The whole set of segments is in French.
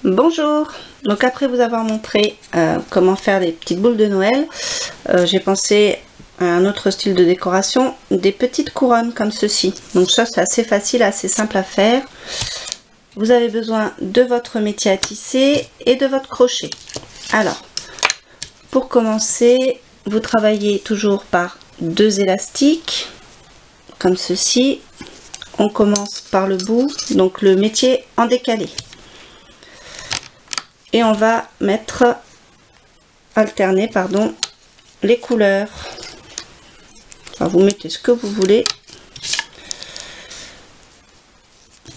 Bonjour, donc après vous avoir montré comment faire des petites boules de Noël, j'ai pensé à un autre style de décoration, des petites couronnes comme ceci. Donc ça c'est assez facile, assez simple à faire. Vous avez besoin de votre métier à tisser et de votre crochet. Alors, pour commencer, vous travaillez toujours par 2 élastiques, comme ceci. On commence par le bout, donc le métier en décalé. Et on va alterner les couleurs. Enfin, vous mettez ce que vous voulez.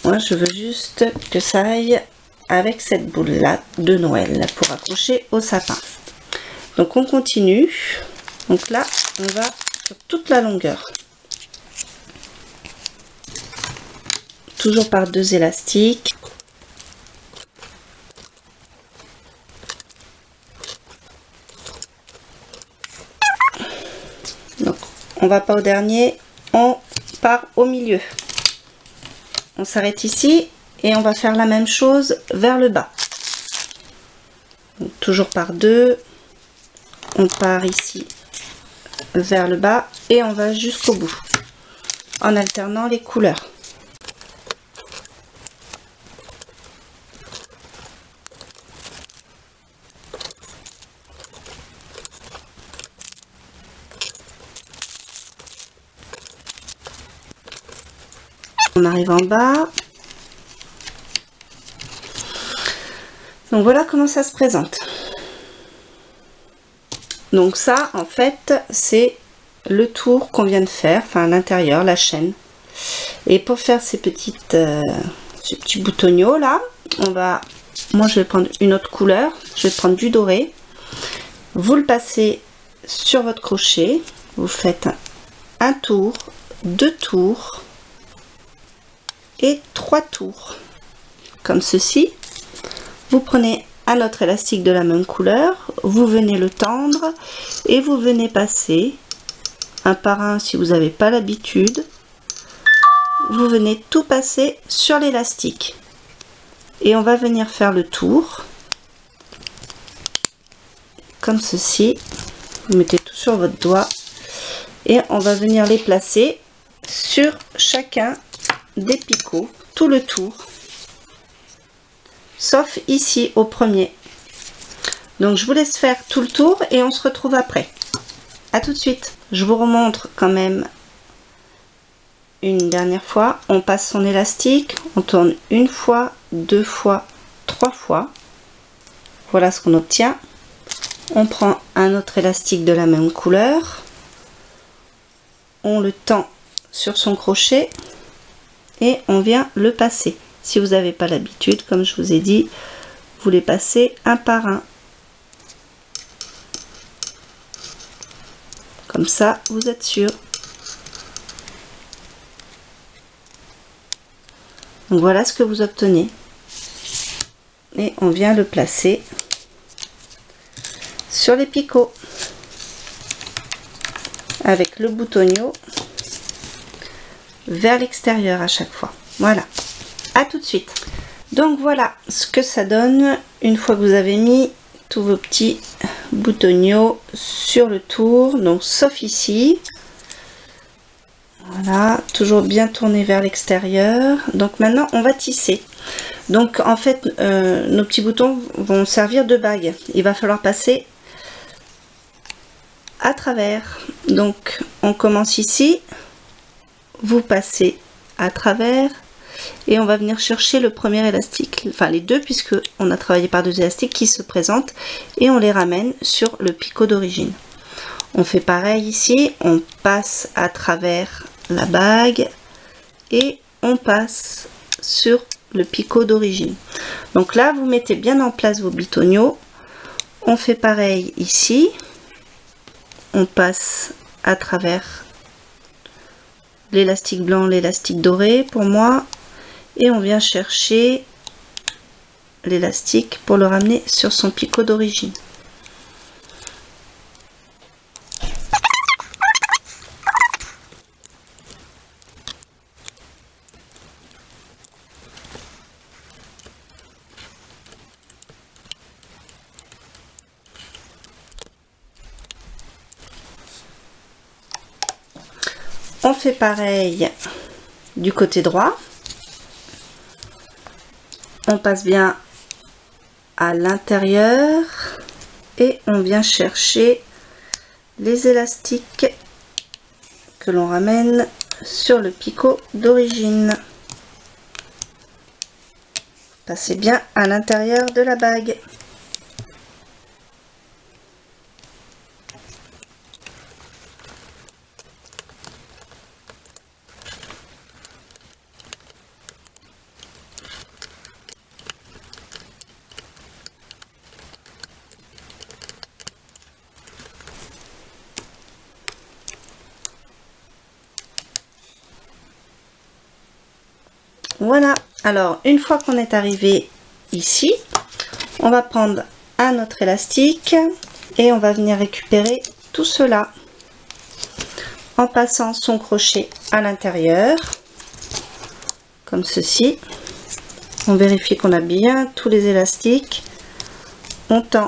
Moi je veux juste que ça aille avec cette boule là de Noël pour accrocher au sapin. Donc on continue. Donc là on va sur toute la longueur, toujours par 2 élastiques. Donc on va pas au dernier, on part au milieu. On s'arrête ici et on va faire la même chose vers le bas. Donc, toujours par 2, on part ici vers le bas et on va jusqu'au bout en alternant les couleurs. On arrive en bas. Donc voilà comment ça se présente. Donc ça en fait c'est le tour qu'on vient de faire, enfin à l'intérieur, la chaîne. Et pour faire ces petits boutonnaux là, moi je vais prendre une autre couleur, je vais prendre du doré. Vous le passez sur votre crochet, vous faites un tour, 2 tours et 3 tours comme ceci. Vous prenez un autre élastique de la même couleur, vous venez le tendre et vous venez passer un par un si vous n'avez pas l'habitude. Vous venez tout passer sur l'élastique et on va venir faire le tour comme ceci. Vous mettez tout sur votre doigt et on va venir les placer sur chacun des picots, tout le tour, sauf ici au premier. Donc je vous laisse faire tout le tour et on se retrouve après. À tout de suite. Je vous remontre quand même une dernière fois. On passe son élastique, on tourne une fois, 2 fois, 3 fois. Voilà ce qu'on obtient. On prend un autre élastique de la même couleur, on le tend sur son crochet et on vient le passer. Si vous n'avez pas l'habitude, comme je vous ai dit, vous les passez un par un. Comme ça, vous êtes sûr. Donc voilà ce que vous obtenez. Et on vient le placer sur les picots avec le boutonnier vers l'extérieur à chaque fois. Voilà. À tout de suite. Donc voilà ce que ça donne une fois que vous avez mis tous vos petits boutonniers sur le tour, donc sauf ici. Voilà, toujours bien tourné vers l'extérieur. Donc maintenant on va tisser. Donc en fait nos petits boutons vont servir de bague. Il va falloir passer à travers. Donc on commence ici, vous passez à travers et on va venir chercher le premier élastique, enfin les deux, puisque on a travaillé par 2 élastiques qui se présentent, et on les ramène sur le picot d'origine. On fait pareil ici, on passe à travers la bague et on passe sur le picot d'origine. Donc là vous mettez bien en place vos bitonniaux. On fait pareil ici, on passe à travers l'élastique blanc, l'élastique doré pour moi, et on vient chercher l'élastique pour le ramener sur son picot d'origine. On fait pareil du côté droit. On passe bien à l'intérieur et on vient chercher les élastiques que l'on ramène sur le picot d'origine. Passez bien à l'intérieur de la bague. Voilà, alors une fois qu'on est arrivé ici, on va prendre un autre élastique et on va venir récupérer tout cela en passant son crochet à l'intérieur, comme ceci. On vérifie qu'on a bien tous les élastiques. On tend,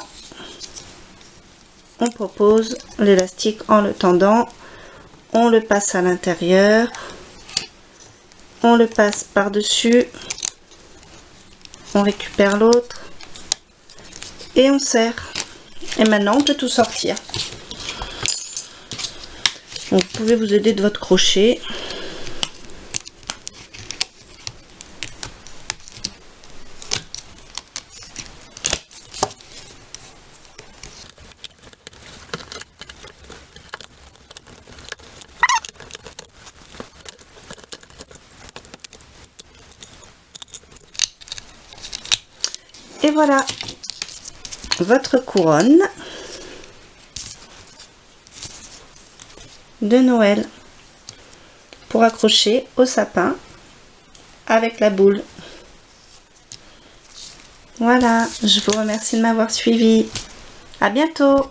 on propose l'élastique en le tendant, on le passe à l'intérieur. On le passe par-dessus, on récupère l'autre et on serre. Et maintenant, on peut tout sortir. Donc, vous pouvez vous aider de votre crochet. Et voilà votre couronne de Noël pour accrocher au sapin avec la boule. Voilà, je vous remercie de m'avoir suivi. À bientôt.